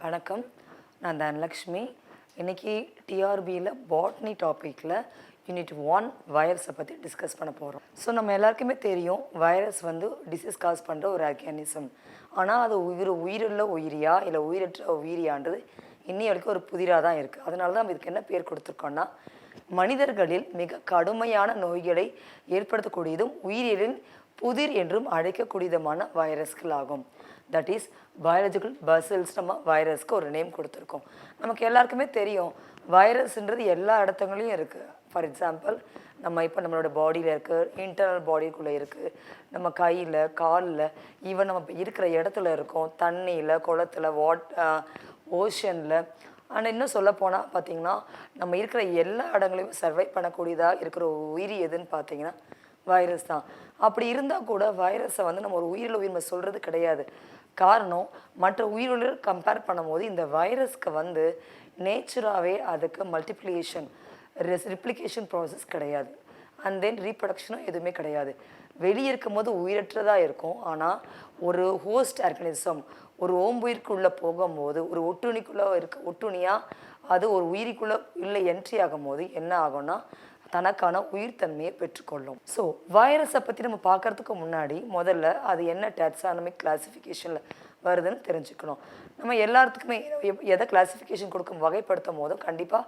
வணக்கம், நான் தனலக்ஷ்மி. இன்றைக்கி டிஆர்பியில் பாட்னி டாப்பிக்கில் யூனிட் 1 வைரஸை பற்றி டிஸ்கஸ் பண்ண போகிறோம். ஸோ நம்ம எல்லாருக்குமே தெரியும், வைரஸ் வந்து டிசீஸ் காஸ் பண்ணுற ஒரு ஆர்கானிசம். ஆனால் அது உயிருள்ள உயிரியா இல்லை உயிரற்ற உயிரியான்றது இன்னி வரைக்கும் ஒரு புதிராக தான் இருக்குது. அதனால தான் இதுக்கு என்ன பேர் கொடுத்துருக்கோன்னா, மனிதர்களில் மிக கடுமையான நோய்களை ஏற்படுத்தக்கூடியதும் உயிரியலின் புதிர் என்றும் அழைக்கக்கூடியதுமான வைரஸ்கள் ஆகும். That is biological puzzles. நம்ம வைரஸ்க்கு ஒரு நேம் கொடுத்துருக்கோம். நமக்கு எல்லாருக்குமே தெரியும், வைரஸ்ன்றது எல்லா இடத்துலையும் இருக்குது. ஃபார் எக்ஸாம்பிள், இப்போ நம்மளோட பாடியில் இருக்குது, இன்டர்னல் பாடிக்குள்ளே இருக்குது, நம்ம கையில், காலில், ஈவன் நம்ம இருக்கிற இடத்துல இருக்கோம், தண்ணியில், குளத்தில், ஓஷனில். ஆனால் இன்னும் சொல்ல போனால் பார்த்திங்கன்னா, நம்ம இருக்கிற எல்லா இடங்களையும் சர்வை பண்ணக்கூடியதாக இருக்கிற உயிரி எதுன்னு பார்த்தீங்கன்னா வைரஸ் தான். அப்படி இருந்தால் கூட வைரஸை வந்து நம்ம ஒரு உயிரில் உயிர்மை சொல்கிறது கிடையாது. காரணம், மற்ற உயிரில் கம்பேர் பண்ணும்போது இந்த வைரஸ்க்கு வந்து நேச்சுராகவே அதுக்கு மல்டிப்ளிகேஷன், ரிப்ளிகேஷன் ப்ராசஸ் கிடையாது. அண்ட் தென் ரீப்ரொடக்ஷனும் எதுவுமே கிடையாது. வெளியே இருக்கும்போது உயிரற்றதாக இருக்கும். ஆனால் ஒரு ஹோஸ்ட் ஆர்கனிசம் ஒரு ஓம்புயிர்க்குள்ளே போகும்போது, ஒரு ஒட்டுணிக்குள்ளே ஒட்டுணியாக அது ஒரு உயிருக்குள்ளே இல்லை என்ட்ரி ஆகும்போது என்ன ஆகும்னா, தனக்கான உயிர்த்தன்மையை பெற்றுக்கொள்ளும். ஸோ வைரஸை பற்றி நம்ம பார்க்குறதுக்கு முன்னாடி முதல்ல அது என்ன டாக்ஸானமிக் கிளாசிஃபிகேஷனில் வருதுன்னு தெரிஞ்சுக்கணும். நம்ம எல்லாத்துக்குமே எதை கிளாசிஃபிகேஷன் கொடுக்கும் வகைப்படுத்தும் போதும் கண்டிப்பாக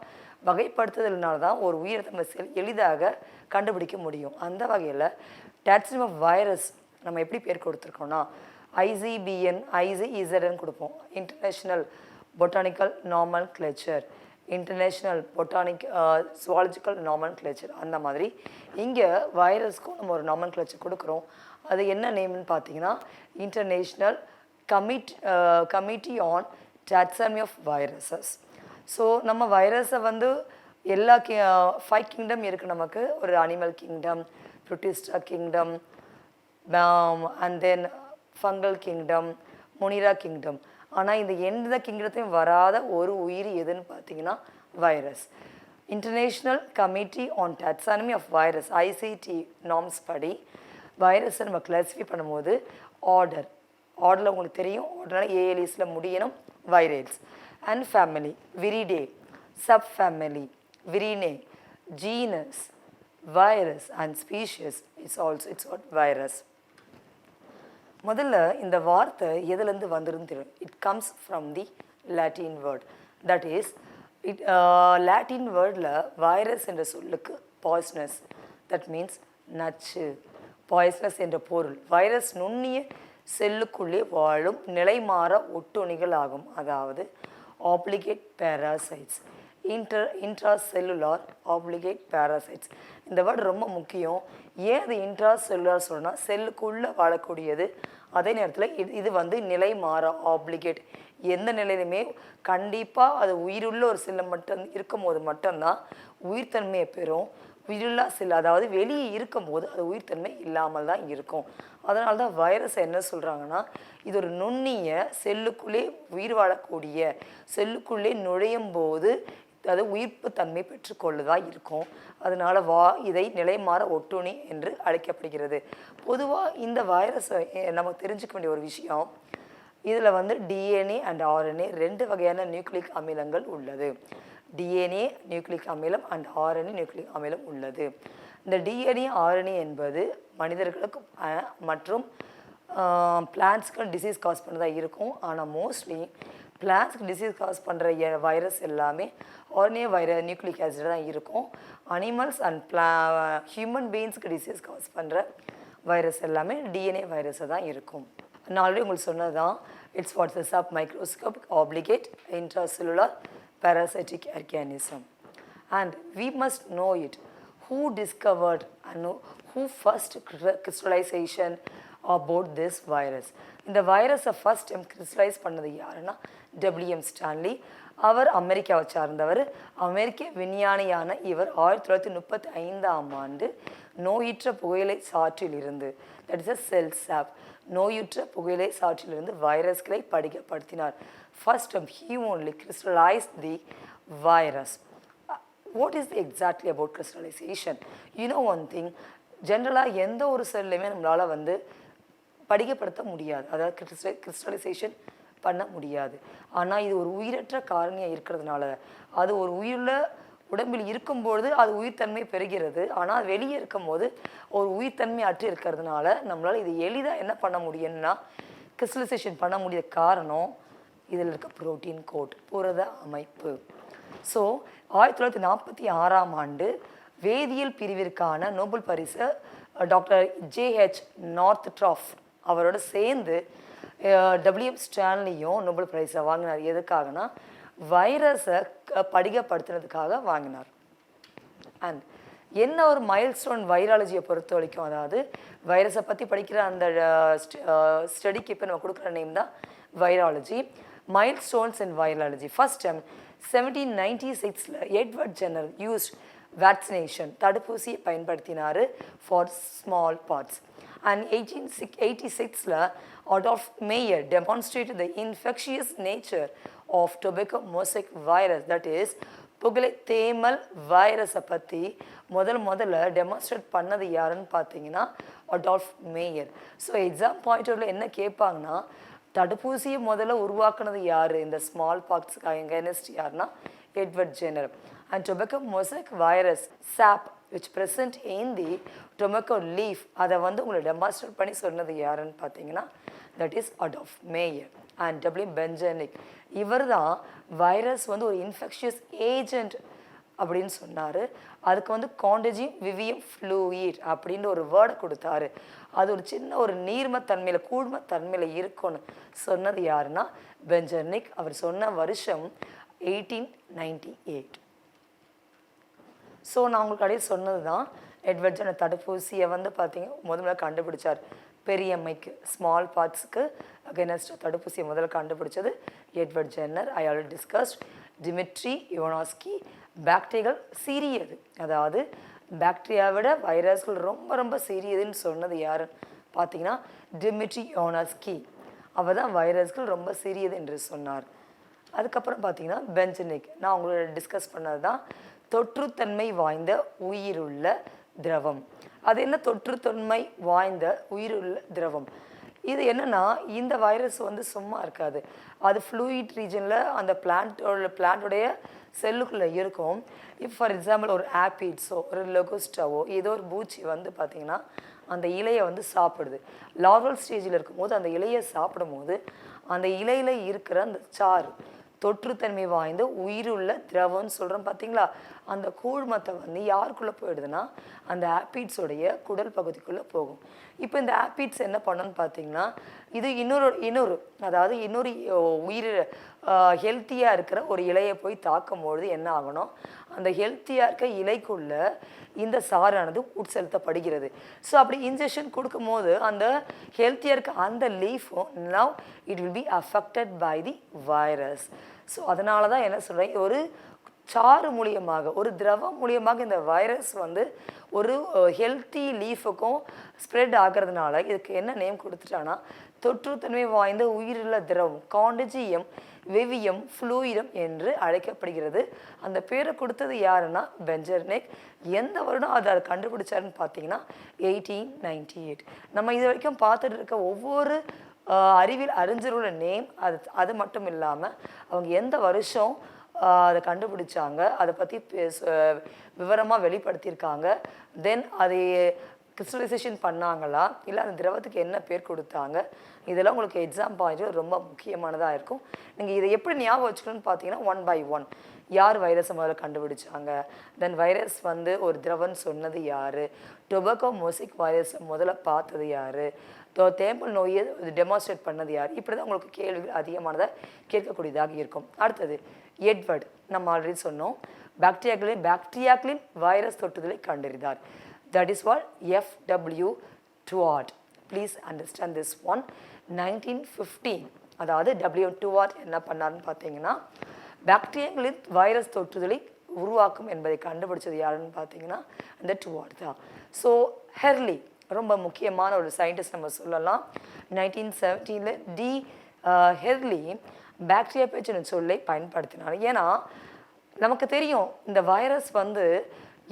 வகைப்படுத்துதல்னால தான் ஒரு உயிரை நம்ம எளிதாக கண்டுபிடிக்க முடியும். அந்த வகையில் டாக்ஸானமி ஆஃப் வைரஸ் நம்ம எப்படி பேர் கொடுத்துருக்கோம்னா, ICBN, ICZன்னு கொடுப்போம். International botanical nomenclature, international zoological nomenclature. அந்த மாதிரி இங்கே வைரஸ்க்கும் நம்ம ஒரு நாமன்கிளேச்சர் கொடுக்குறோம். அது என்ன நேம்னு பார்த்தீங்கன்னா, international committee on taxonomy of viruses. So நம்ம வைரஸை வந்து எல்லா 5 கிங்டம் இருக்குது நமக்கு. ஒரு animal kingdom, protista kingdom, and then fungal kingdom, monera kingdom. ஆனால் இந்த எந்த கிங்டத்தையும் வராத ஒரு உயிரி எதுன்னு பார்த்தீங்கன்னா virus. International committee on taxonomy of virus, ICT norms படி வைரஸை நம்ம கிளாஸிஃபை பண்ணும்போது ஆர்டரில் உங்களுக்கு தெரியும், ஆர்டர்னால ALEஸில் முடியணும். Virales and family, viridae, sub family, virinae, genus, virus and species. It's virus. முதல்ல இந்த வார்த்தை எதுலேருந்து வந்துருன்னு தெரியும். It comes from the Latin word. That is Latin வேர்டில் வைரஸ் என்ற சொல்லுக்கு பாய்ஸ்னஸ், தட் மீன்ஸ் நச்சு, பாய்ஸ்னஸ் என்ற பொருள். வைரஸ் நுண்ணிய செல்லுக்குள்ளே வாழும் நிலைமாற ஒட்டுணிகள் ஆகும். அதாவது obligated parasites, intracellular obligated parasites. இந்த வேர்டு ரொம்ப முக்கியம். ஏன் அது இன்ட்ராசெல்லுலார் சொல்லணும்னா, செல்லுக்குள்ளே வாழக்கூடியது. அதே நேரத்தில் இது வந்து நிலை மாற ஆப்ளிகேட். எந்த நிலையிலுமே கண்டிப்பாக அது உயிருள்ள ஒரு செல்லை மட்டும் இருக்கும்போது மட்டும்தான் உயிர்த்தன்மையை பெறும். உயிருள்ளா செல், அதாவது வெளியே இருக்கும்போது அது உயிர்த்தன்மை இல்லாமல் தான் இருக்கும். அதனால தான் வைரஸை என்ன சொல்கிறாங்கன்னா, இது ஒரு நுண்ணிய செல்லுக்குள்ளே உயிர் வாழக்கூடிய, செல்லுக்குள்ளே நுழையும் போது அது உயிர்ப்பு தன்மை பெற்றுக்கொள்ளுதான் இருக்கும். அதனால் இதை நிலைமாற ஒட்டுணி என்று அழைக்கப்படுகிறது. பொதுவாக இந்த வைரஸை நமக்கு தெரிஞ்சுக்க வேண்டிய ஒரு விஷயம், இதில் வந்து DNA அண்ட் RNA 2 வகையான நியூக்ளிக் அமிலங்கள் உள்ளது. DNA நியூக்ளிக் அமிலம் அண்ட் RNA நியூக்ளிக் அமிலம் உள்ளது. இந்த DNA RNA என்பது மனிதர்களுக்கு மற்றும் பிளான்ட்ஸ்க்கு டிசீஸ் காஸ் பண்ணதாக இருக்கும். ஆனால் மோஸ்ட்லி பிளான்ட்ஸ்க்கு டிசீஸ் காஸ் பண்ணுற வைரஸ் எல்லாமே RNA நியூக்ளிக் ஆசிட் தான் இருக்கும். அனிமல்ஸ் அண்ட் ஹியூமன் பீயிங்ஸ்க்கு டிசீஸ் காஸ் பண்ணுற வைரஸ் எல்லாமே DNA வைரஸை தான் இருக்கும். நான் ஆல்ரெடி உங்களுக்கு சொன்னது தான், it's what's sub microscope obligate intracellular parasitic organism, and we must know it. Who discovered and who first crystallization about this virus? இந்த வைரஸை ஃபர்ஸ்ட் டைம் கிறிஸ்டலைஸ் பண்ணது யாருன்னா WM ஸ்டான்லி. அவர் அமெரிக்காவை சார்ந்தவர். அமெரிக்க விஞ்ஞானியான இவர் 1935ஆம் ஆண்டு நோயுற்ற புகையிலை சாற்றிலிருந்து, தட் இஸ் அ செல் சாப், நோயுற்ற புகையிலை சாற்றிலிருந்து வைரஸ்களை படிக்கப்படுத்தினார். First time he only crystallized the virus. What is exactly about crystallization? You know one thing, ஜென்ரலாக எந்த ஒரு செல்லையுமே நம்மளால் வந்து படிக்கப்படுத்த முடியாது. அதாவது கிறிஸ்டலைசேஷன் பண்ண முடியாது. ஆனால் இது ஒரு உயிரற்ற காரணியாக இருக்கிறதுனால அது ஒரு உயிருள்ள உடம்பில் இருக்கும்பொழுது அது உயிர்த்தன்மை பெறுகிறது. ஆனால் வெளியே இருக்கும்போது ஒரு உயிர்த்தன்மை அற்று இருக்கிறதுனால நம்மளால் இது எளிதாக என்ன பண்ண முடியும்னா கிறிஸ்டலைசேஷன் பண்ண முடிய காரணம் இதில் இருக்க புரோட்டீன் கோட் புரத அமைப்பு. ஸோ 1946ஆம் ஆண்டு வேதியியல் பிரிவிற்கான நோபல் பரிசு டாக்டர் ஜேஹெச் நார்த்ராப் அவரோட சேர்ந்து டபிள்யூஎம் ஸ்டான்லியும் நோபல் பிரைஸை வாங்கினார். எதுக்காகனா வைரஸை படிகப்படுத்துனதுக்காக வாங்கினார். அண்ட் என்ன ஒரு மைல்ஸ்டோன் வைராலஜியை பொறுத்த வரைக்கும், அதாவது வைரஸை பற்றி படிக்கிற அந்த ஸ்டடிக்கு இப்போ நம்ம கொடுக்குற நேம் தான் virology. Milestones in virology. First time 1796 Edward Jenner used vaccination தடுப்பூசியை பயன்படுத்தினார் for smallpox. And 1886 Adolf Meyer demonstrated the infectious nature of tobacco mosaic virus, that is புகழை தேமல் வைரஸை பற்றி முதல்ல டெமான்ஸ்ட்ரேட் பண்ணது யாருன்னு பார்த்தீங்கன்னா அடால்ஃப் மேயர். ஸோ எக்ஸாம் பாயிண்டரில் என்ன கேட்பாங்கன்னா தடுப்பூசியை முதல்ல உருவாக்குனது யார் இந்த ஸ்மால் பாக்ஸுக்காக எங்கெனஸ்ட் யாருன்னா Edward genre. And tobacco mosaic virus SAP which present in the tobacco leaf அதை உங்களை டெமான்ஸ்ட்ரேட் பண்ணி சொன்னது யாருன்னு பார்த்தீங்கன்னா that is Adolf Mayer. And W Beijerinck இவர் தான் வைரஸ் ஒரு இன்ஃபெக்ஷியஸ் ஏஜென்ட் அப்படின்னு சொன்னார். அதுக்கு காண்டேஜியம் விவியம் ஃப்ளூயிட் அப்படின்ற ஒரு வேர்டை கொடுத்தாரு. அது ஒரு சின்ன ஒரு நீர்மத்தன்மையில் கூழ்மத்தன்மையில் இருக்கும்னு சொன்னது யாருன்னா பென்ஜனிக். அவர் சொன்ன வருஷம் 1898. ஸோ நான் உங்களுக்கு அப்படியே சொன்னது தான் எட்வர்ட் ஜெனர் தடுப்பூசியை பார்த்தீங்க முதல்ல கண்டுபிடிச்சார். பெரியம்மைக்கு ஸ்மால் பார்ட்ஸுக்கு அகெனஸ்ட் தடுப்பூசியை முதல்ல கண்டுபிடிச்சது Edward Jenner. I already discussed. Dmitri Ivanovsky bacterial சீரியது, அதாவது பாக்டீரியாவை விட வைரஸ்கள் ரொம்ப சீரியதுன்னு சொன்னது யாருன்னு பார்த்தீங்கன்னா டிமிட்ரி யோனாஸ்கி. அவர் தான் வைரஸ்கள் ரொம்ப சீரியது என்று சொன்னார். அதுக்கப்புறம் பார்த்தீங்கன்னா பென்ஜனிக். நான் உங்களோட டிஸ்கஸ் பண்ணது தான் தொற்றுத்தன்மை வாய்ந்த உயிருள்ள திரவம். அது என்ன தொற்றுத்தன்மை வாய்ந்த உயிருள்ள திரவம்? இது என்னன்னா இந்த வைரஸ் சும்மா இருக்காது. அது ஃப்ளூயிட் ரீஜனில் அந்த பிளான்ட்டோடைய செல்லுக்குள்ளே இருக்கும். இப்போ ஃபார் எக்ஸாம்பிள் ஒரு ஆப்பிட்ஸோ ஒரு லொகோஸ்டாவோ ஏதோ ஒரு பூச்சி பார்த்தீங்கன்னா அந்த இலையை சாப்பிடுது. லார்வல் ஸ்டேஜில் இருக்கும்போது அந்த இலையை சாப்பிடும்போது அந்த இலையில் இருக்கிற அந்த சாறு தொற்றுத்தன்மை வாய்ந்த உயிருள்ள திரவம்னு சொல்கிறோம் பார்த்தீங்களா. அந்த கூழ்மத்தை யாருக்குள்ளே போயிடுதுன்னா அந்த ஆப்பிட்ஸோடைய குடல் பகுதிக்குள்ளே போகும். இப்போ இந்த ஆப்பிட்ஸ் என்ன பண்ணணும்னு பார்த்தீங்கன்னா இது இன்னொரு அதாவது இன்னொரு உயிர் ஹெல்த்தியாக இருக்கிற ஒரு இலையை போய் தாக்கும்பொழுது என்ன ஆகணும், அந்த ஹெல்த்தியாக இருக்க இலைக்குள்ளே இந்த சாரானது உட்செலுத்தப்படுகிறது. ஸோ அப்படி இன்ஜெக்ஷன் கொடுக்கும்போது அந்த ஹெல்த்தியாக இருக்க அந்த லீஃபும் now it will be affected by the virus. So அதனால தான் என்ன சொல்கிறேன், ஒரு சாறு மூலியமாக ஒரு திரவம் மூலியமாக இந்த வைரஸ் ஒரு ஹெல்த்தி லீஃபுக்கும் ஸ்ப்ரெட் ஆகிறதுனால இதுக்கு என்ன நேம் கொடுத்துட்டான்னா தொற்றுத்தன்மை வாய்ந்த உயிருள்ள திரவம் காண்டஜியம் வெவியம் ஃப்ளூயிடம் என்று அழைக்கப்படுகிறது. அந்த பேரை கொடுத்தது யாருன்னா பென்ஜனிக். எந்த வருடம் அதை கண்டுபிடிச்சாருன்னு பார்த்தீங்கன்னா 1898. நம்ம இது வரைக்கும் பார்த்துட்டு இருக்க ஒவ்வொரு அறிவியல் அறிஞரோட நேம் அது மட்டும் இல்லாமல் அவங்க எந்த வருஷம் அதை கண்டுபிடிச்சாங்க, அதை பற்றி விவரமாக வெளிப்படுத்தியிருக்காங்க. தென் அதை கிறிஸ்டலைசேஷன் பண்ணாங்களா, இல்லை அந்த திரவத்துக்கு என்ன பேர் கொடுத்தாங்க, இதெல்லாம் உங்களுக்கு எக்ஸாம் பாயிண்ட் ரொம்ப முக்கியமானதாக இருக்கும். நீங்கள் இதை எப்படி ஞாபகம் வச்சுக்கணும்னு பார்த்தீங்கன்னா 1 by 1 யார் வைரஸை முதல்ல கண்டுபிடிச்சாங்க, தென் வைரஸ் ஒரு திரவம்னு சொன்னது யார், டொபாக்கோ மொசைக் வைரஸை முதல்ல பார்த்தது யார், தேம்பல் நோயை டெமான்ஸ்ட்ரேட் பண்ணது யார், இப்படி தான் உங்களுக்கு கேள்விகள் அதிகமானதாக கேட்கக்கூடியதாக இருக்கும். அடுத்தது எட்வர்ட். நம்ம ஆல்ரெடி சொன்னோம் பாக்டீரியாக்களின் வைரஸ் தொற்றுதலை கண்டறிந்தார். That is what FW toward. Please understand this one. 1915 அதாவது W டுவார்ட் என்ன பண்ணாருன்னு பார்த்தீங்கன்னா பாக்டீரியாக்களின் வைரஸ் தொற்றுதலை உருவாக்கும் என்பதை கண்டுபிடிச்சது யாருன்னு பார்த்தீங்கன்னா அந்த டுவார்ட் தான். ஸோ ஹெர்லி ரொம்ப முக்கியமான ஒரு சயின்டிஸ்ட் நம்ம சொல்லலாம். 1917 ஹெர்லி பாக்டீரியா பேச்சுன்னு சொல்லி பயன்படுத்தினார். ஏன்னா நமக்கு தெரியும் இந்த வைரஸ்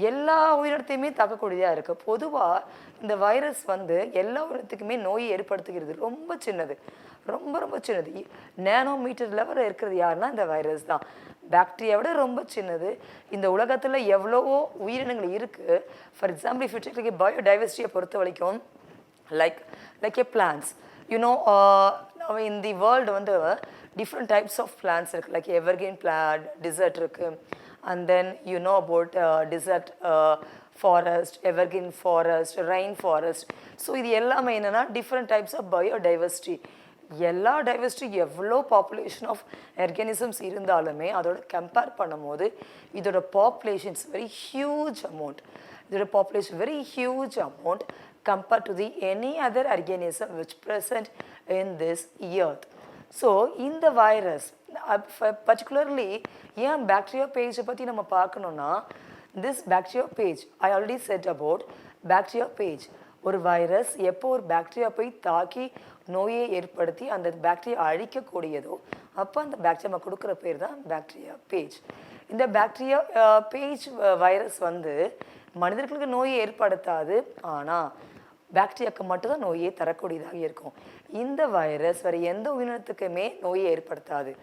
எல்லா உயிரினத்தையுமே தாக்கக்கூடியதாக இருக்குது. பொதுவாக இந்த வைரஸ் எல்லா உயிரினத்துக்குமே நோயை ஏற்படுத்துகிறது. ரொம்ப சின்னது, ரொம்ப ரொம்ப சின்னது. நேனோமீட்டர் லெவலில் இருக்கிறது யாருன்னா இந்த வைரஸ் தான். பாக்டீரியா விட ரொம்ப சின்னது. இந்த உலகத்தில் எவ்வளவோ உயிரினங்கள் இருக்குது. For example if you take like பயோடைவர்சிட்டியை பொறுத்த வரைக்கும் like a plants, you know, now in the world வந்து different types of plants இருக்கு. like evergreen plant, desert இருக்கு, and then you know about desert forest, evergreen forest, rain forest. so இது எல்லாமே என்னன்னா different types of biodiversity. எல்லா diversity எவ்வளோ population of organisms இருந்தாலுமே அதோட கம்பேர் பண்ணும்போது இதோட பாப்புலேஷன்ஸ் வெரி ஹியூஜ் அமௌண்ட். இதோட population very huge amount compared to the any other organism which present in this earth. so in the virus particularly ஏன் bacteria page பற்றி நம்ம பார்க்கணும்னா this bacteria page I already said about bacteria page. ஒரு virus எப்போ ஒரு bacteria போய் தாக்கி நோயை ஏற்படுத்தி அந்த பாக்டீரியா அழிக்கக்கூடியதோ அப்போ அந்த பாக்டீரியா கொடுக்குற பேர் தான் பாக்டீரியா பேஜ். இந்த பாக்டீரியா பேஜ் வைரஸ் வந்து மனிதர்களுக்கு நோயை ஏற்படுத்தாது, ஆனால் பாக்டீரியாவுக்கு மட்டும்தான் நோயை தரக்கூடியதாக இருக்கும். இந்த வைரஸ் வேறு எந்த உயிரினத்துக்குமே நோயை ஏற்படுத்தாது.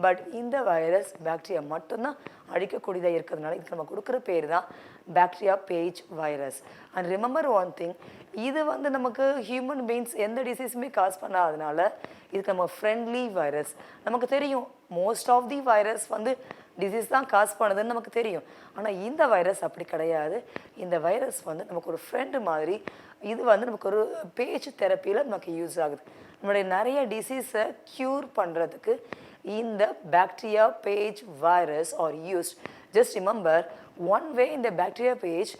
பட் இந்த வைரஸ் பாக்டீரியா மட்டும்தான் அழிக்கக்கூடியதாக இருக்கிறதுனால இதுக்கு நம்ம கொடுக்குற பேர் தான் bacteria page virus. And remember one thing, இது வந்து நமக்கு ஹியூமன் பீயிங்ஸ் எந்த டிசீஸுமே காஸ் பண்ணாதனால இதுக்கு நம்ம ஃப்ரெண்ட்லி வைரஸ். நமக்கு தெரியும் மோஸ்ட் ஆஃப் தி வைரஸ் வந்து டிசீஸ் தான் காஸ் பண்ணுதுன்னு நமக்கு தெரியும். ஆனால் இந்த வைரஸ் அப்படி கிடையாது. இந்த வைரஸ் வந்து நமக்கு ஒரு ஃப்ரெண்டு மாதிரி. இது வந்து நமக்கு ஒரு பேஜ் தெரப்பியில் நமக்கு யூஸ் ஆகுது. நம்மளுடைய நிறைய டிசீஸை க்யூர் பண்ணுறதுக்கு இந்த bacteria phage virus are used. Just remember, one way in the bacteria phage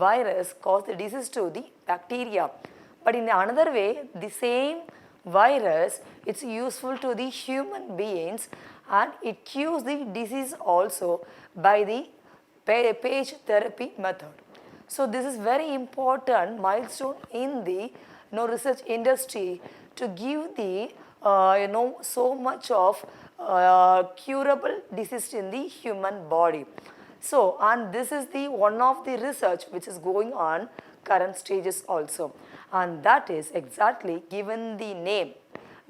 virus cause the disease to the bacteria, but in another way the same virus it's useful to the human beings and it cures the disease also by the phage therapy method. so this is very important milestone in the research industry to give the so much of curable disease in the human body. So and this is the one of the research which is going on current stages also, and that is exactly given the name.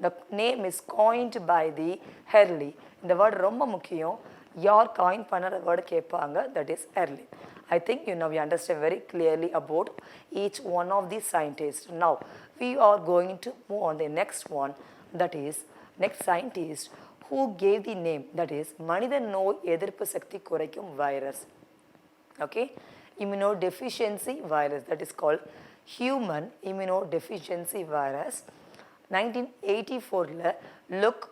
The name is coined by the Hurley. இந்த word ரொம்ப முக்கியம். யார் coin பண்ணுற word கேட்பாங்க, that is Hurley. I think you understand very clearly about each one of these scientists. Now we are going to move on the next one, that is next scientist who gave the name, that is மனித நோய் எதிர்ப்பு சக்தி குறைக்கும் virus. okay, immunodeficiency virus, that is called human immunodeficiency virus. 1984 Luc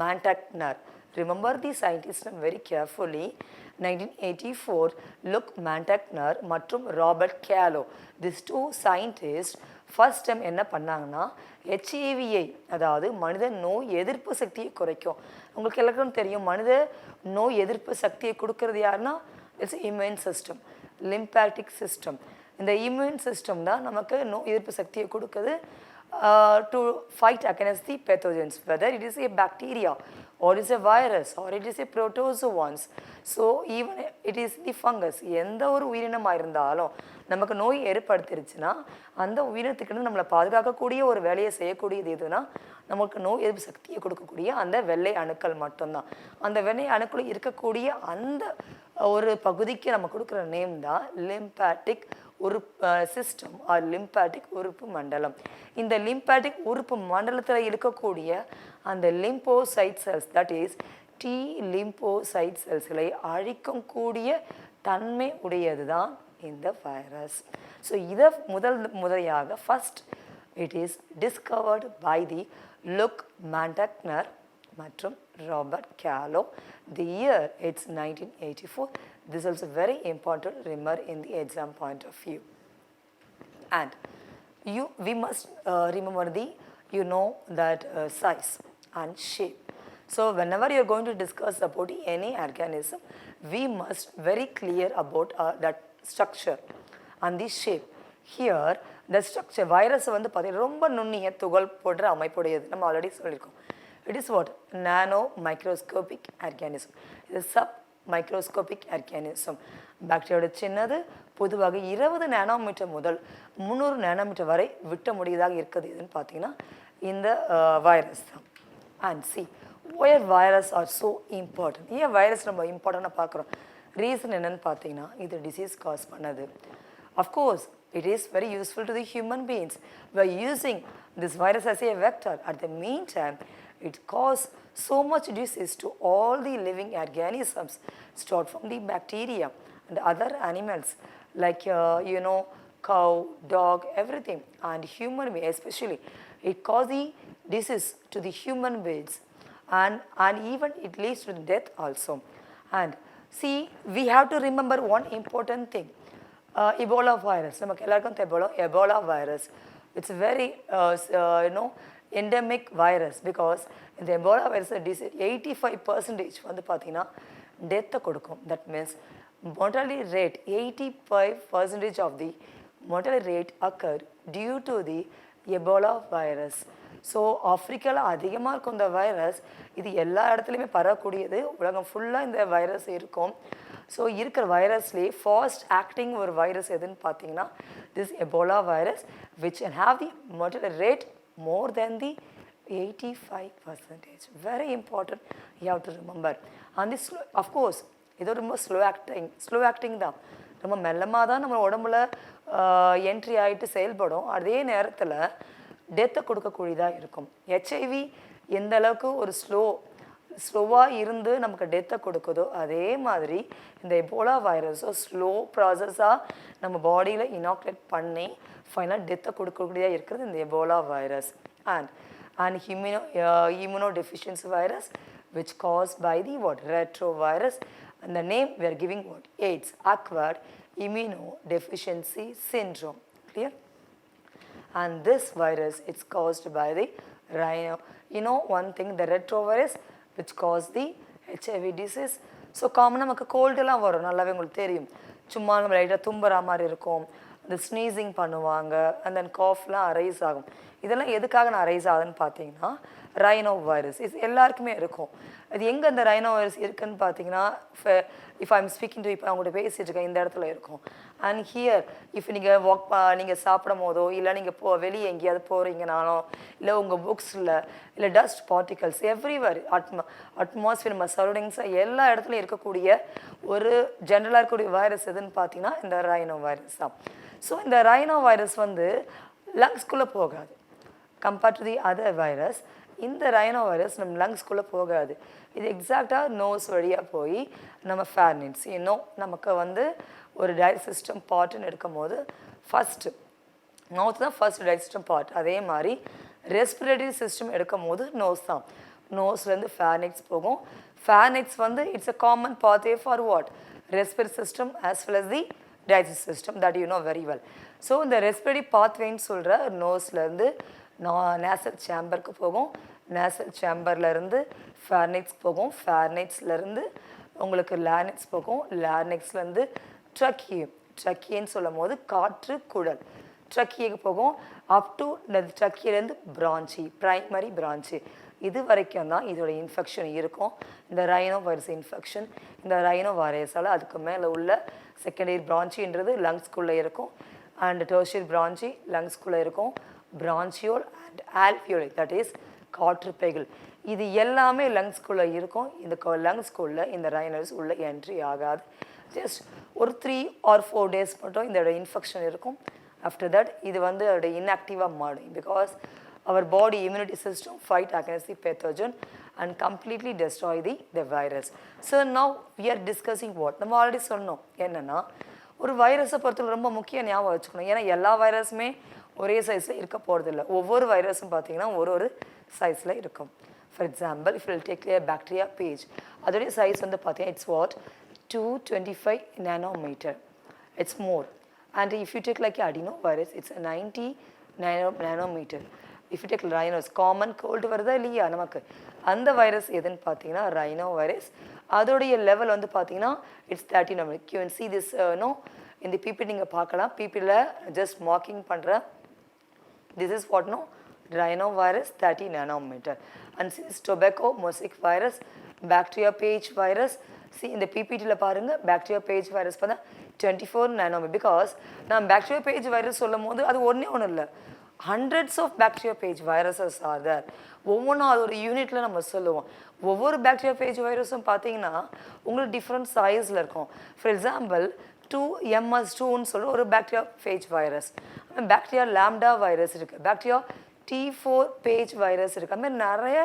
Montagnier. remember the scientist name very carefully. 1984 Luc Montagnier மற்றும் Robert Gallo, these two scientists first time என்ன பண்ணாங்கன்னா ஹெச்ஐவியை, அதாவது மனித நோய் எதிர்ப்பு சக்தியை குறைக்கும். உங்களுக்கு எல்லாருக்கும் தெரியும் மனித நோய் எதிர்ப்பு சக்தியை கொடுக்கறது யாருன்னா it's immune system, lymphatic system. இந்த இம்யூன் சிஸ்டம் தான் நமக்கு நோய் எதிர்ப்பு சக்தியை கொடுக்குது to fight against the pathogens, whether it is a bacteria or it is a virus or it is a protozoans. so even it is the fungus. எந்த ஒரு உயிரினமாக இருந்தாலும் நமக்கு நோய் ஏற்படுத்திருச்சுன்னா அந்த உயிரினத்துக்கு நம்மளை பாதுகாக்கக்கூடிய ஒரு வேலையை செய்யக்கூடியது எதுனா நமக்கு நோய் எதிர்ப்பு சக்தியை கொடுக்கக்கூடிய அந்த வெள்ளை அணுக்கள் மட்டும்தான். அந்த வெள்ளை அணுக்கள் இருக்கக்கூடிய அந்த ஒரு பகுதிக்கு நம்ம கொடுக்குற நேம் தான் லிம்பாட்டிக் உறுப்பு சிஸ்டம் ஆர் லிம்பாட்டிக் உறுப்பு மண்டலம். இந்த லிம்பாட்டிக் உறுப்பு மண்டலத்தில் இருக்கக்கூடிய அந்த lymphocyte cells, that is T lymphocyte செல்ஸ்களை அழிக்கும் கூடிய தன்மை உடையது தான் இந்த வைரஸ். ஸோ இதை முதலையாக first it is discovered by the Luc Montagnier மற்றும் Robert Gallo. The year it's 1984. This is also very important to remember in the exam point of view. And we must remember the that size and shape. So whenever you are going to discuss about any organism, we must very clear about that structure and the shape. Here the structure virus வந்து பார்த்தீங்கன்னா ரொம்ப நுண்ணிய துகள் போன்ற அமைப்புடையது. நம்ம already சொல்லியிருக்கோம். It is what? Nano microscopic organism. It is sub microscopic organism. பாக்டீரியாவோட சின்னது, பொதுவாக 20 நானோமீட்டர் முதல் 300 நானோமீட்டர் வரை விட்ட முடியதாக இருக்குது. எதுன்னு பார்த்தீங்கன்னா இந்த வைரஸ் தான். And see why virus are so important. ஏன் வைரஸ் நம்ம இம்பார்ட்டண்ட்டாக பார்க்குறோம்? ரீசன் என்னன்னு பார்த்தீங்கன்னா இது டிசீஸ் காஸ் பண்ணது. Of course it is very useful to the human beings. We are using this virus as a vector. At the meantime, it causes so much disease to all the living organisms, start from the bacteria and other animals like cow, dog, everything, and human being especially. It causes the disease to the human beings, and even it leads to death also. And see, we have to remember one important thing. Ebola virus, நமக்கு எல்லாருக்கும் தெரியும் Ebola virus. It's very endemic virus because இந்த Ebola virus disease 85% வந்து பார்த்தீங்கன்னா டெத்தை கொடுக்கும். That means mortality rate 85% of the mortality rate occurred due to the Ebola virus. So ஆஃப்ரிக்காவில் அதிகமாக இருக்கும் இந்த வைரஸ். இது எல்லா இடத்துலையுமே பரவக்கூடியது. உலகம் ஃபுல்லாக இந்த வைரஸ் இருக்கும். ஸோ இருக்கிற வைரஸ்லேயே ஃபாஸ்ட் ஆக்டிங் ஒரு வைரஸ் எதுன்னு பார்த்தீங்கன்னா this Ebola virus which can have the mortality rate more than the 85%. Very important, you have to remember. And this of course இது ரொம்ப ஸ்லோ ஆக்டிங் தான். ரொம்ப மெல்லமாக தான் நம்ம உடம்புல என்ட்ரி ஆகிட்டு செயல்படும். அதே நேரத்தில் டெத்தை கொடுக்கக்கூடியதாக இருக்கும். ஹெச்ஐவி எந்த அளவுக்கு ஒரு ஸ்லோவாக இருந்து நமக்கு டெத்தை கொடுக்குதோ அதே மாதிரி இந்த எபோலா வைரஸோ ஸ்லோ ப்ராசஸாக நம்ம பாடியில் இனாக்குலேட் பண்ணி ஃபைனலாக டெத்தை கொடுக்கக்கூடியதாக இருக்கிறது இந்த Ebola virus. And immunodeficiency virus which caused by the retrovirus, and the name we are giving AIDS, acquired immunodeficiency syndrome. Clear? And this virus, it's caused by the rhino. One thing, the retrovirus which caused the HIV disease. So காமனாக நமக்கு கோல்டெல்லாம் வரும், நல்லாவே உங்களுக்கு தெரியும். சும்மா நம்ம லைட்டாக தும்புற மாதிரி இருக்கும், அந்த ஸ்னீசிங் பண்ணுவாங்க, அந்த காஃப்லாம் அரைஸ் ஆகும். இதெல்லாம் எதுக்காக நான் அரைஸ் ஆகுதுன்னு பார்த்தீங்கன்னா ரைனோ வைரஸ் இது எல்லாருக்குமே இருக்கும். அது எங்கே அந்த ரைனோ வைரஸ் இருக்குதுன்னு பார்த்தீங்கன்னா if I am speaking to இப்போ அவங்கள்ட்ட பேசிட்டு இருக்கேன் இந்த இடத்துல இருக்கும். அண்ட் ஹியர் இஃப் நீங்கள் சாப்பிடும் போதோ இல்லை நீங்கள் வெளியே எங்கேயாவது போகிறீங்கனாலும் இல்லை உங்கள் புக்ஸில் இல்லை டஸ்ட் பார்ட்டிகல்ஸ் எவ்ரிவேர் அட்மாஸ்பியர் நம்ம சரௌண்டிங்ஸாக எல்லா இடத்துலையும் இருக்கக்கூடிய ஒரு ஜென்ரலாக இருக்கக்கூடிய வைரஸ் எதுன்னு பார்த்தீங்கன்னா இந்த ரைனோ வைரஸ் தான். ஸோ இந்த ரைனோ வைரஸ் வந்து லங்ஸ்குள்ளே போகாது. Compared to the other virus இந்த ரைனோ வைரஸ் நம்ம லங்ஸ்குள்ளே போகாது. இது எக்ஸாக்டாக நோஸ் வழியாக போய் நம்ம ஃபேர்னிட்ஸ் நமக்கு வந்து ஒரு டைஜஸ்டிவ் பார்ட்டுன்னு எடுக்கும் போது ஃபஸ்ட்டு மவுத் தான் ஃபர்ஸ்ட் டைஜஸ்டிவ் பார்ட். அதே மாதிரி ரெஸ்பிரேட்டரி சிஸ்டம் எடுக்கும் போது நோஸ் தான். நோஸ்லேருந்து ஃபேர்னிக்ஸ் போகும். ஃபேர்னிக்ஸ் வந்து it's a common pathway for what respiratory system as well as the digestive system, that you know very well. So இந்த ரெஸ்பிரேட்டரி பாத்வேன்னு சொல்கிற நோஸ்லேருந்து நேசல் சேம்பருக்கு போகும். நேசல் சேம்பர்லேருந்து ஃபேர்னிக்ஸ் போகும். ஃபேர்னிக்ஸ்லேருந்து உங்களுக்கு லேர்னிக்ஸ் போகும். லேர்னிக்ஸ்லேருந்து ட்ரக்கியன்னு சொல்லும் போது காற்று குழல் ட்ரக்கியக்கு போகும். அப் டு இந்த ட்ரக்கியிலேருந்து பிரான்ச்சி ப்ரைமரி பிரான்ச்சு இது வரைக்கும் தான் இதோட இன்ஃபெக்ஷன் இருக்கும். இந்த ரைனோ வைரஸ் இன்ஃபெக்ஷன் இந்த ரைனோ வைரஸால் அதுக்கு மேலே உள்ள செகண்டரி பிரான்ச்சின்றது லங்ஸ்குள்ளே இருக்கும். அண்ட் டெர்ஷியரி பிரான்ச்சி லங்ஸ்குள்ளே இருக்கும். பிரான்ச்சியோல் அண்ட் ஆல்வியோலை தட் இஸ் காற்றுப்பைகள் இது எல்லாமே லங்ஸ்குள்ளே இருக்கும். இந்த லங்ஸ்குள்ளே இந்த ரைனோஸ் உள்ள என்ட்ரி ஆகாது. ஜஸ்ட் ஒரு 3 or 4 days மட்டும் இதோட இன்ஃபெக்ஷன் இருக்கும். ஆஃப்டர் தட் இது வந்து அதோட இன்ஆக்டிவாக மாறும். Because our body immunity system fight against the pathogen and completely destroy the virus. So now we are discussing what நம்ம ஆல்ரெடி சொன்னோம் என்னென்னா ஒரு வைரஸை பொறுத்தவரை ரொம்ப முக்கிய ஞாபகம் வச்சுக்கணும். ஏன்னா எல்லா வைரஸுமே ஒரே சைஸில் இருக்க போகிறதில்ல. ஒவ்வொரு வைரஸும் பார்த்தீங்கன்னா ஒரு சைஸில் இருக்கும். For example if will take bacteria page அதோடைய சைஸ் வந்து பார்த்தீங்கன்னா it's what 225 nanometer. It's more. And if you take like adenovirus, it's a 90 nanometer. If you take rhinos, common cold வருதா இல்லையா நமக்கு அந்த வைரஸ் எதுன்னு பார்த்தீங்கன்னா ரைனோ வைரஸ். அதோடைய லெவல் வந்து பார்த்தீங்கன்னா it's 30 nanometer. You can see this இந்த பிபி நீங்கள் பார்க்கலாம். பிபியில் ஜஸ்ட் மார்க்கிங் பண்ணுற this is what rhinovirus 30 nanometer. And this tobacco mosaic virus, bacteria page virus, see இந்த பிபிடியில் பாருங்கள் bacteria page virus பார்த்தா 24 nanometer. பிகாஸ் நான் bacteria page virus சொல்லும் போது அது ஒன்றே ஒன்றும் இல்லை, hundreds of bacteriophage viruses are there. ஒவ்வொன்றும் அது ஒரு யூனிட்டில் நம்ம சொல்லுவோம். ஒவ்வொரு bacteriophage வைரஸும் பார்த்தீங்கன்னா உங்களுக்கு டிஃப்ரெண்ட் சைஸில் இருக்கும். ஃபார் எக்ஸாம்பிள் 2MS2ன்னு சொல்கிற ஒரு bacteriophage virus, bacteria lambda virus இருக்குது, பாக்டீரியா T4 பேஜ் வைரஸ் இருக்குது. அது மாதிரி நிறைய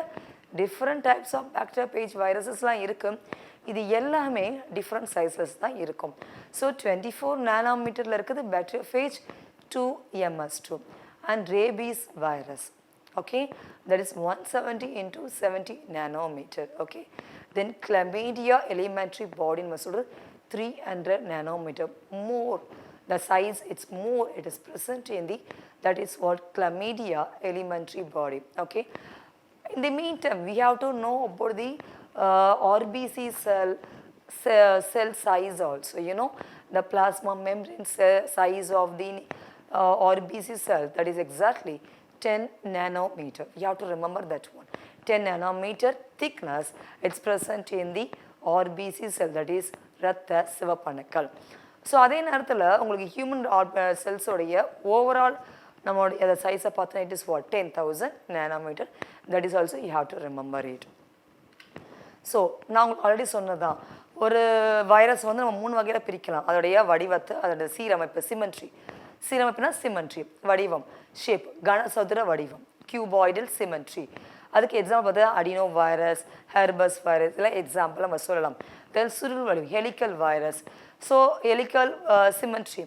டிஃப்ரெண்ட் டைப்ஸ் ஆஃப் bacteriophage வைரஸஸ்லாம் இருக்குது. இது எல்லாமே டிஃப்ரெண்ட் சைஸஸ் தான் இருக்கும். ஸோ 24 நானோமீட்டரில் இருக்குது bacteriophage 2MS2 and rabies virus. Okay, that is 170 into 70 nanometer. Okay, then chlamydia elementary body in 300 nanometer more. The size it's more, it is present in the, that is what chlamydia elementary body. Okay, in the meantime we have to know about the RBC cell size also. You know, the plasma membrane size of the RBC cell, that is exactly 10 nanometer. You have to remember that one. 10 nanometer thickness, it's present in the RBC cell, that is ரத்த சிவப்பணுக்கள். So அதே நேரத்தில் உங்களுக்கு human செல்ஸோடைய overall நம்மளுடைய சைஸை பார்த்தா it is what 10,000 nanometer. That is also you have to remember it. So நான் உங்களுக்கு already சொன்னதான், ஒரு வைரஸ் வந்து நம்ம 3 வகையில் பிரிக்கலாம். அதோடைய வடிவத்தை, அதோட சீரமைப்பு, சிமெண்ட்ரி. சீரமைப்புனா சிமெண்ட்ரி, வடிவம், ஷேப், கனசதுர வடிவம், கியூபாய்டல் சிமெண்ட்ரி. அதுக்கு எக்ஸாம்பிள் பார்த்தா அடினோ வைரஸ், ஹெர்பஸ் வைரஸ் எல்லாம் எக்ஸாம்பிள் நம்ம சொல்லலாம். தென் சுருள் வடிவம், helical virus. So helical symmetry,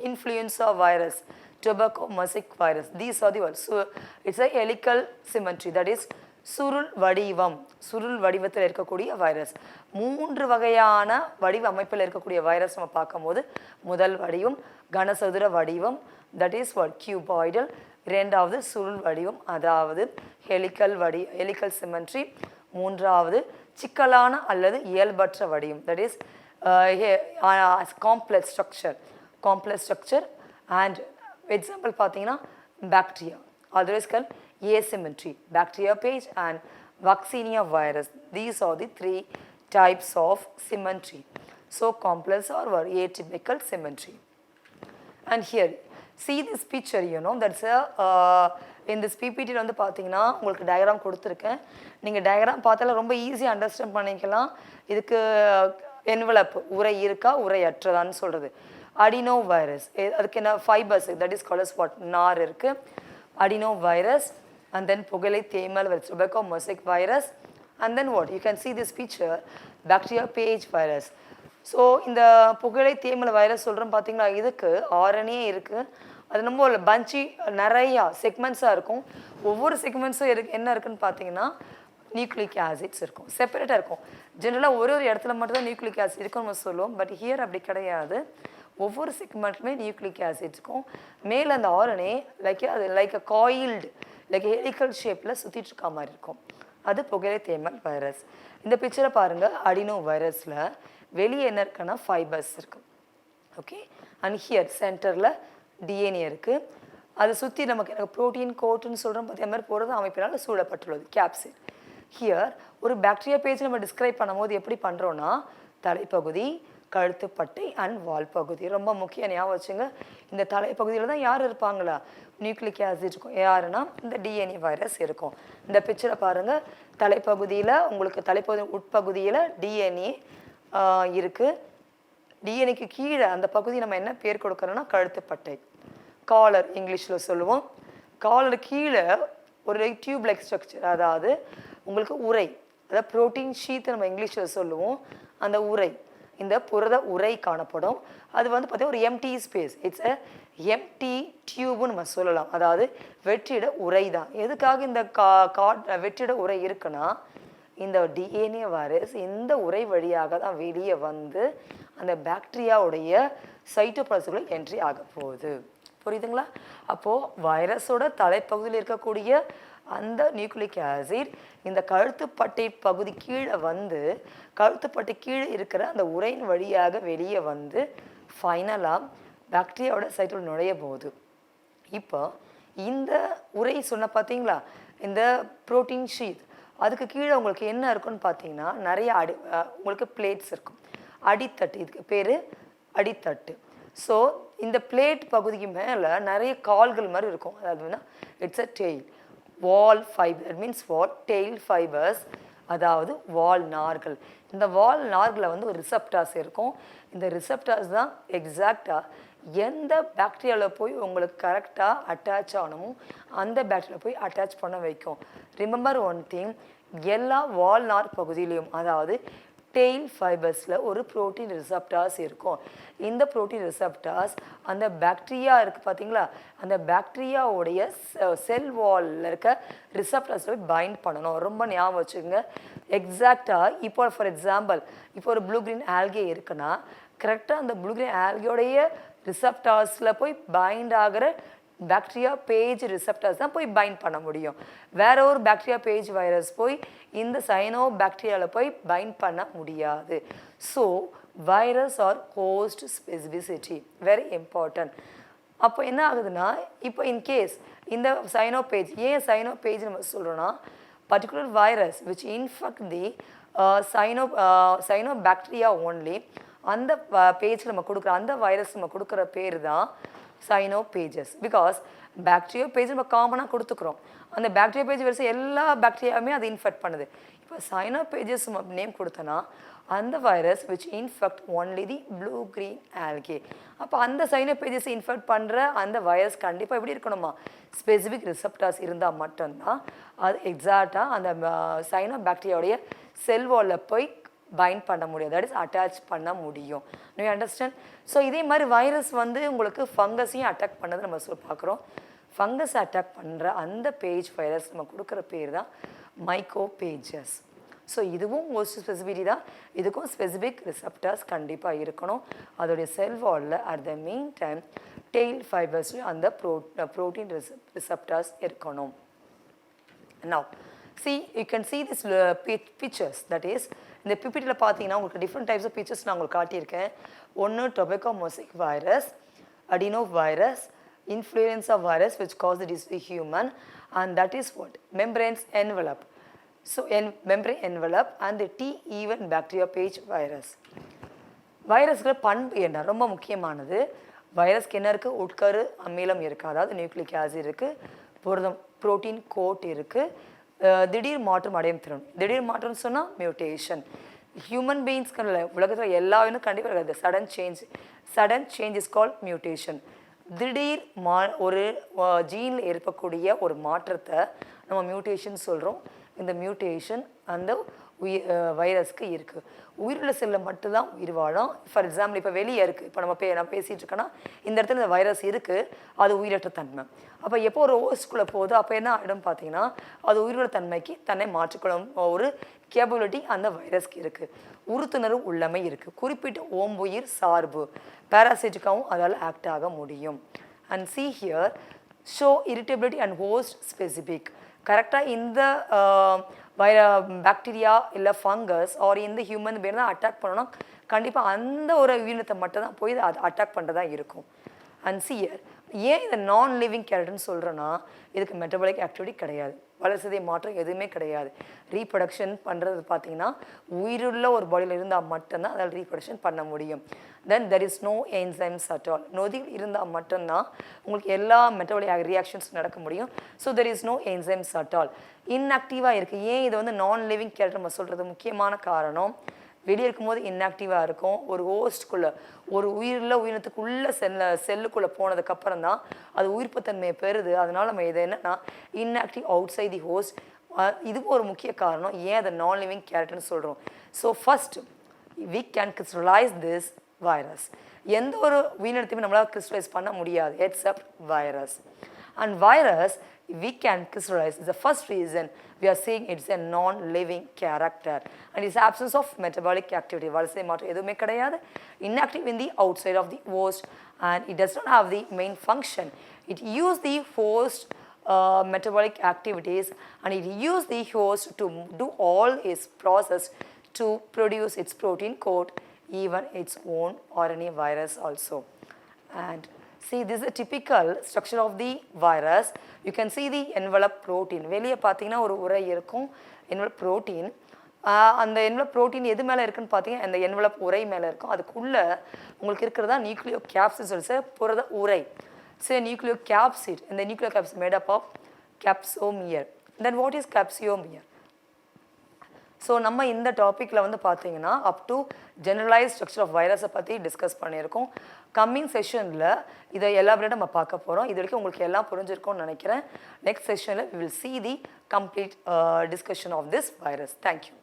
influenza virus, tobacco mosaic virus, these are the virus. So it's a helical symmetry, that is சுருள் வடிவம், சுருள் வடிவத்தில் இருக்கக்கூடிய வைரஸ். 3 வகையான வடிவ அமைப்பில் இருக்கக்கூடிய வைரஸ் நம்ம பார்க்கும்போது, முதல் வடிவம் கனசதுர வடிவம், தட் இஸ் வாட் கியூபாய்டல். இரண்டாவது சுருள் வடிவம், அதாவது ஹெலிக்கல் சிமெண்ட்ரி. மூன்றாவது சிக்கலான அல்லது இயல்பற்ற வடிவம், that is complex structure. And example பார்த்தீங்கன்னா bacteria, otherwise call asymmetry, bacteriophage and vaccinia virus. These are the 3 types of symmetry. So complex or atypical symmetry. And here see this picture, you know, that's a in this PPT வந்து பார்த்தீங்கன்னா உங்களுக்கு diagram கொடுத்துருக்கேன். நீங்கள் diagram பார்த்தால ரொம்ப ஈஸியாக understand பண்ணிக்கலாம். இதுக்கு envelope உரை இருக்கா உரையற்றதான்னு சொல்கிறது. அடினோ வைரஸ், அதுக்கு என்ன fibers, that is called as what, நார் இருக்குது, அடினோ வைரஸ். And then புகழை தேமல் virus, tobacco mosaic virus. And then what? You can see this picture, bacteriophage virus. So இந்த புகழை தேமல் வைரஸ் சொல்கிறோம் பார்த்தீங்களா, இதுக்கு RNA இருக்குது. அது நம்ம பஞ்சி நிறையா செக்மெண்ட்ஸாக இருக்கும். ஒவ்வொரு செக்மெண்ட்ஸும் என்ன இருக்குன்னு பார்த்தீங்கன்னா நியூக்ளிக் ஆசிட்ஸ் இருக்கும், செப்பரேட்டாக இருக்கும். ஜென்ரலாக ஒரு இடத்துல மட்டும்தான் நியூக்ளிக் ஆசிட் இருக்குன்னு நம்ம சொல்லுவோம். பட் ஹியர் அப்படி கிடையாது. ஒவ்வொரு செக்மெண்ட்லுமே நியூக்ளிக் ஆசிட் இருக்கும். மேலே அந்த RNA லைக் அ காயில்டு, லைக் ஹெலிக்கல் ஷேப்பில் சுற்றிட்டு இருக்க மாதிரி இருக்கும். அது புகையிலை தேமல் வைரஸ். இந்த பிக்சரை பாருங்கள், அடினோ வைரஸில் வெளியே என்ன இருக்குன்னா ஃபைபர்ஸ் இருக்குது. ஓகே, அண்ட் ஹியர் சென்டரில் டிஎன்ஏ இருக்குது. அதை சுற்றி நமக்கு எனக்கு ப்ரோட்டீன் கோட்டுன்னு சொல்கிறோம் பார்த்தியா மாதிரி போகிறது அமைப்பினால் சூழப்பட்டுள்ளது கேப்சிட். ஹியர் ஒரு பாக்டீரியா பேஜ் நம்ம டிஸ்கிரைப் பண்ணும்போது எப்படி பண்ணுறோன்னா தலைப்பகுதி, கழுத்துப்பட்டை அண்ட் வால் பகுதி. ரொம்ப முக்கியம், ஞாபகம் வச்சுங்க. இந்த தலைப்பகுதியில் தான் யார் இருப்பாங்களா, நியூக்ளிக் ஆசிட் இருக்கும். யாருன்னா இந்த டிஎன்ஏ வைரஸ் இருக்கும். இந்த பிக்சரை பாருங்கள், தலைப்பகுதியில் உங்களுக்கு தலைப்பகுதி உட்பகுதியில் டிஎன்ஏ இருக்குது. டிஎன்ஏக்கு கீழே அந்த பகுதி நம்ம என்ன பேர் கொடுக்குறோன்னா கழுத்துப்பட்டை, காலர் இங்கிலீஷில் சொல்லுவோம். காலர் கீழே ஒரு டியூப் லைக் ஸ்ட்ரக்சர், அதாவது உங்களுக்கு உரை, அதாவது ப்ரோட்டீன் ஷீத் நம்ம இங்கிலீஷில் சொல்லுவோம். அந்த உரை, இந்த புரத உரை காணப்படும். அது வந்து பார்த்தீங்கன்னா ஒரு empty space, it's a empty டியூப்னு நம்ம சொல்லலாம். அதாவது வெற்றிட உரை தான். எதுக்காக இந்த வெற்றிட உரை இருக்குன்னா, இந்த டிஎன்ஏ வைரஸ் இந்த உரை வழியாக தான் வெளியே வந்து அந்த பாக்டீரியாவுடைய சைட்டோபிளாசம்ல என்ட்ரி ஆக போகுது. புரியுதுங்களா? அப்போது வைரஸோட தலைப்பகுதியில் இருக்கக்கூடிய அந்த நியூக்ளிக் ஆசிட் இந்த கழுத்துப்பட்டை பகுதி கீழே வந்து கழுத்துப்பட்டை கீழே இருக்கிற அந்த உரையின் வழியாக வெளியே வந்து ஃபைனலாக பாக்டீரியாவோட சைட்டில் நுழைய போகுது. இப்போ இந்த உரை சொன்ன பார்த்தீங்களா, இந்த ப்ரோட்டீன் ஷீட், அதுக்கு கீழே உங்களுக்கு என்ன இருக்குன்னு பார்த்தீங்கன்னா நிறைய உங்களுக்கு பிளேட்ஸ் இருக்கும். அடித்தட்டு, இதுக்கு பேர் அடித்தட்டு. ஸோ இந்த பிளேட் பகுதிக்கு மேலே நிறைய கால்கள் மாதிரி இருக்கும். அதாவதுன்னா இட்ஸ் அ டெய்ல். வால் fibre, that means what, tail fibres, அதாவது வால் நார்கள். இந்த வால் நார்களில் வந்து ஒரு ரிசப்டார்ஸ் இருக்கும். இந்த ரிசப்டார்ஸ் தான் எக்ஸாக்டாக எந்த பாக்டீரியாவில் போய் உங்களுக்கு கரெக்டாக அட்டாச் ஆகணுமோ அந்த பாக்டீரியாவில் போய் அட்டாச் பண்ண வைக்கும். ரிமெம்பர் ஒன் திங், எல்லா வால் நார் பகுதியிலையும், அதாவது டெய்ல் ஃபைபர்ஸில் ஒரு ப்ரோட்டீன் ரிசப்டார்ஸ் இருக்கும். இந்த ப்ரோட்டீன் ரிசப்டார்ஸ் அந்த பாக்டீரியா இருக்குது பார்த்தீங்களா, அந்த பாக்டீரியாவுடைய செல் வாலில் இருக்க ரிசப்டார்ஸில் போய் பைண்ட் பண்ணணும். ரொம்ப ஞாபகம் வச்சுக்கோங்க. எக்ஸாக்டாக இப்போ ஃபார் எக்ஸாம்பிள், இப்போ ஒரு ப்ளூ க்ரீன் ஆல்கே இருக்குன்னா கரெக்டாக அந்த ப்ளூ க்ரீன் ஆல்கேயோடைய ரிசப்டார்ஸில் போய் பைண்ட் ஆகிற பாக்டீரியா பேஜ் ரிசப்டார்ஸ் தான் போய் பைண்ட் பண்ண முடியும். வேற ஒரு பாக்டீரியா பேஜ் வைரஸ் போய் இந்த சைனோ பாக்டீரியாவில் போய் பைண்ட் பண்ண முடியாது. So virus are host specificity very important. அப்போ என்ன ஆகுதுன்னா, இப்போ இன்கேஸ் இந்த சைனோ பேஜ், ஏன் சைனோ பேஜ் நம்ம சொல்கிறோன்னா, particular virus which infect the cyano bacteria only, அந்த பேஜில் நம்ம கொடுக்குற அந்த வைரஸ் நம்ம கொடுக்குற பேர் தான் cyano pages. Because bacteria page நம்ம காமனாக கொடுத்துக்கிறோம். அந்த பாக்டீரியா பேஜ் வரிசை எல்லா பாக்டீரியாவுமே அது இன்ஃபெக்ட் பண்ணுது. இப்போ சைனோ பேஜஸ் நேம் கொடுத்தனா அந்த virus which infect only the blue green algae. அப்போ அந்த சைனோ பேஜஸ் இன்ஃபெக்ட் பண்ணுற அந்த வைரஸ் கண்டிப்பாக எப்படி இருக்கணுமா, ஸ்பெசிஃபிக் ரிசப்டார்ஸ் இருந்தால் மட்டும்தான் அது எக்ஸாக்டாக அந்த சைனோ பாக்டீரியாவுடைய செல் வாலில் போய் பைண்ட் பண்ண முடியும், தட் இஸ் அட்டாச் பண்ண முடியும். You understand? ஸோ இதே மாதிரி வைரஸ் வந்து உங்களுக்கு ஃபங்கஸையும் அட்டாக் பண்ணது நம்ம பார்க்குறோம். ஃபங்கஸ் அட்டாக் பண்ணுற அந்த பேஜ் வைரஸ் நம்ம கொடுக்குற பேர் தான் மைக்கோ பேஜஸ். ஸோ இதுவும் ஒரு ஸ்பெசிஃபிட்டி தான், இதுக்கும் ஸ்பெசிஃபிக் ரிசப்டார்ஸ் கண்டிப்பாக இருக்கணும். அதோடைய செல் வாலில் at the mean time tail ஃபைபர்ஸ்லையும் அந்த ப்ரோட்டீன் ரிசப்டார்ஸ் இருக்கணும். Now see, you can see this pictures, that is இந்த பிபிடியில் பார்த்தீங்கன்னா உங்களுக்கு டிஃப்ரெண்ட் டைப்ஸ் ஆஃப் பிக்சர்ஸ் நான் உங்களுக்கு காட்டியிருக்கேன். ஒன்று tobacco mosaic virus, adenovirus, influenza virus which cause the disease in human, and that is what membranes envelope. So membrane envelope and the T even bacteria page virus. வைரஸ்கள் பண்பு என்ன ரொம்ப முக்கியமானது. வைரஸ்க்கு என்ன இருக்குது, உட்கரு அமிலம் இருக்குது, அதாவது நியூக்ளிக் ஆசிட் இருக்குது, புரதம் புரோட்டீன் கோட் இருக்குது, திடீர் மாற்றம் அடையும் திறன். திடீர் மாற்றம் சொன்னால் மியூட்டேஷன். ஹியூமன் பீயிங்ஸ்க்கு உலகத்தில் எல்லா இன்னும் கண்டிப்பாக இருக்காது. Sudden change is called mutation. திடீர் ஒரு ஜீனில் ஏற்படக்கூடிய ஒரு மாற்றத்தை நம்ம மியூட்டேஷன் சொல்கிறோம். இந்த மியூட்டேஷன் அந்த வைரஸ்க்கு இருக்குது. உயிருள்ள செல்லில் மட்டும்தான் உயிர் வாழும். ஃபார் எக்ஸாம்பிள் இப்போ வெளியே இருக்குது, இப்போ நான் பேசிகிட்டு இருக்கேன்னா இந்த இடத்துல இந்த வைரஸ் இருக்குது, அது உயிரற்ற தன்மை. அப்போ எப்போ ஒரு ஓஸ்குள்ளே போகுது அப்போ என்ன ஆகிடும் பார்த்தீங்கன்னா, அது உயிருள்ள தன்மைக்கு தன்னை மாற்றிக்கொள்ளும் ஒரு கேப்பபிலிட்டி அந்த வைரஸ்க்கு இருக்குது. உறுத்துணர்வு உள்ளமை இருக்குது. குறிப்பிட்ட ஓம்புயிர் சார்பு பேராசைட்டிக்காகவும் அதால் ஆக்ட் ஆக முடியும். And see here show irritability and host specific. கரெக்டாக இந்த பாக்டீரியா இல்லை ஃபங்கஸ் ஆர் இந்த ஹியூமன் பேர் தான் அட்டாக் பண்ணணும். கண்டிப்பாக அந்த ஒரு உயிரினத்தை மட்டும் தான் போய் அது அட்டாக் பண்ணுறதா இருக்கும். அண்ட் சியர் ஏன் இதை நான் லிவிங் கேரக்டர்னு சொல்கிறேன்னா, இதுக்கு மெட்டபாலிக் ஆக்டிவிட்டி கிடையாது, வளர்ச்சிதை மாற்றம் எதுவுமே கிடையாது. ரீப்ரொடக்ஷன் பண்ணுறது பார்த்தீங்கன்னா உயிருள்ள ஒரு பாடியில் இருந்தால் மட்டும்தான் அதால் ரீப்ரொடக்ஷன் பண்ண முடியும். Then there is no enzymes at all. நொதிகள் இருந்தால் மட்டும்தான் உங்களுக்கு எல்லா மெட்டபாலிக் ரியாக்ஷன்ஸ் நடக்க முடியும். So there is no enzymes at all. இன்ஆக்டிவாக இருக்குது. ஏன் இதை வந்து நான் லிவிங் கேரக்டர் நம்ம சொல்கிறது முக்கியமான காரணம், வெளியே இருக்கும்போது இன்ஆக்டிவாக இருக்கும். ஒரு ஹோஸ்ட்குள்ளே ஒரு உயிரினத்துக்குள்ளே செல்லுக்குள்ளே போனதுக்கப்புறம் தான் அது உயிர்ப்புத்தன்மையை பெறுது. அதனால் நம்ம இதை என்னென்னா inactive outside the host. இதுவும் ஒரு முக்கிய காரணம் ஏன் அதை நான் லிவிங் கேரக்டர்னு சொல்கிறோம். So first we can crystallize this virus. எந்த ஒரு உயிரினத்தையுமே நம்மளால் கிறிஸ்டலைஸ் பண்ண முடியாது accept virus. And virus we can crystallize. The first reason we are saying it's a non-living character and its absence of metabolic activity. வளர்ச்சிதை மாற்றம் எதுவுமே கிடையாது. Inactive in the outside of the host and it does not have the main function. It use the host metabolic activities and it use the host to do all its process to produce its protein coat, even its own RNA virus also. And see, this is a typical structure of the virus. You can see the envelope protein. வெளியே பார்த்தீங்கன்னா ஒரு உரை இருக்கும் envelope protein. அந்த envelope protein எது மேலே இருக்குன்னு பார்த்தீங்கன்னா அந்த என்வலப் உரை மேலே இருக்கும். அதுக்குள்ளே உங்களுக்கு இருக்கிறதா நியூக்ளியோ கேப்சிட் சொல்லி சார் புரத உரை. So nuclear capsid, and the nuclear capsid made up of capsomere. Then what is capsomere? So நம்ம இந்த டாப்பிக்கில் வந்து பார்த்தீங்கன்னா up to generalise structure of வைரஸை பற்றி டிஸ்கஸ் பண்ணியிருக்கோம். கம்மிங் செஷனில் இதை எலாபரேட்டாக நம்ம பார்க்க போகிறோம். இது வரைக்கும் உங்களுக்கு எல்லாம் புரிஞ்சிருக்கும்னு நினைக்கிறேன். நெக்ஸ்ட் செஷனில் we will see the complete discussion of this virus. Thank you.